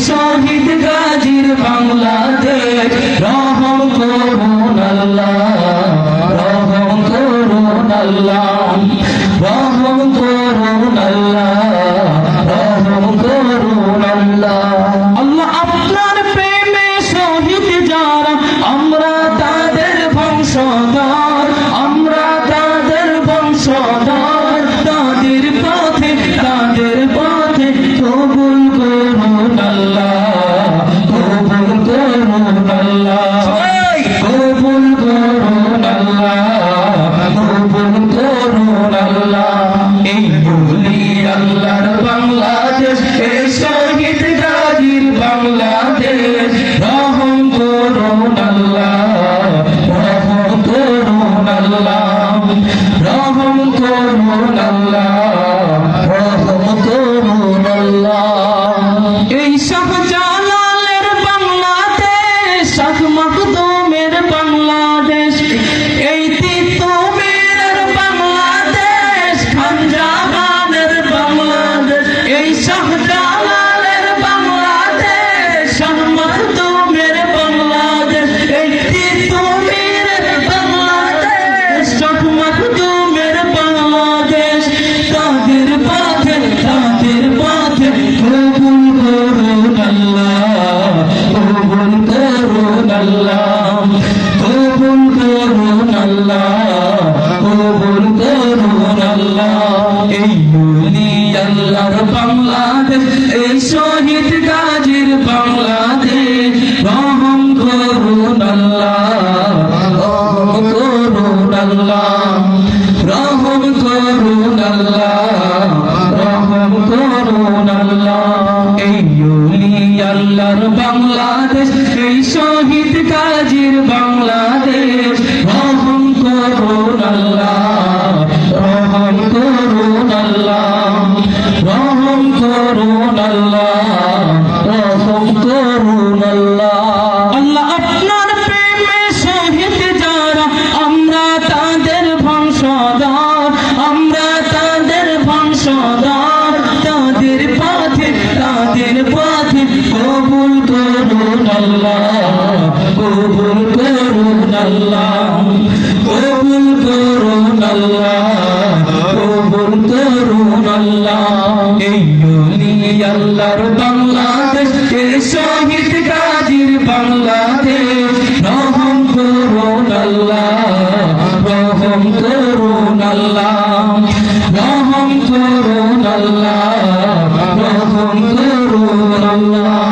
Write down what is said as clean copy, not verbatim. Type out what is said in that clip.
শহীদ গাজীর বাংলাদেশ রহম করুন আল্লাহ, রহম করুন আল্লাহ, রহম করুন আল্লাহ, রহম করুন আল্লাহ। আল্লাহ আপনার প্রেমে শহীদ যারা আমরা তাদের বংশধর, আমরা তাদের বংশধর, তাদের পথে কবুল করুন আল্লাহ, কবুল করুন আল্লাহ, কবুল করুন আল্লাহ, কবুল করুন আল্লাহ। এই বলি আল্লাহর বাংলাদেশ, এই শহীদ গাজীর বাংলাদেশ রহম করুন আল্লাহ, রহম করুন আল্লাহ, রহম করুন আল্লাহ, রহম করুন আল্লাহ। এই শাহজালালের বাংলাদেশ, শাহ মখদুমের বাংলাদেশ, এই তিতুমীরের বাংলাদেশ, খানজাহানের বাংলাদেশ, এই শাহজালালের বাংলাদেশ, শাহ মখদুমের বাংলাদেশ, এই তিতুমীরের বাংলাদেশ, শাহ মখদুমের বাংলাদেশ, তাদের পথে কবুল করুন আল্লাহ, কবুল করুন আল্লাহ, কবুল করুন আল্লাহ, কবুল করুন আল্লাহ। এই বলি আল্লাহর বাংলাদেশ, এই শহীদ গাজীর বাংলাদেশ রহম করুন আল্লাহ, রহম করুন আল্লাহ, রহম করুন আল্লাহ, রহম করুন আল্লাহ। এই বলি আল্লাহর বাংলাদেশ, এই শহীদ গাজীর বাংলাদেশ রহম করুন আল্লাহ, রহম করুন আল্লাহ, রহম করুন আল্লাহ, রহম করুন আল্লাহ। আল্লাহ আপনার প্রেমে শহীদ যারা আমরা তাদের বংশধর, আমরা তাদের বংশধর, তাদের পথে কবুল করুন আল্লাহ, কবুল করুন আল্লাহ, কবুল করুন আল্লাহ, কবুল করুন আল্লাহ। এই বলি আল্লাহর বাংলাদেশ, এই শহীদ গাজীর বাংলাদেশ রহম করুন আল্লাহ, রহম করুন আল্লাহ, রহম করুন আল্লাহ, রহম করুন আল্লাহ।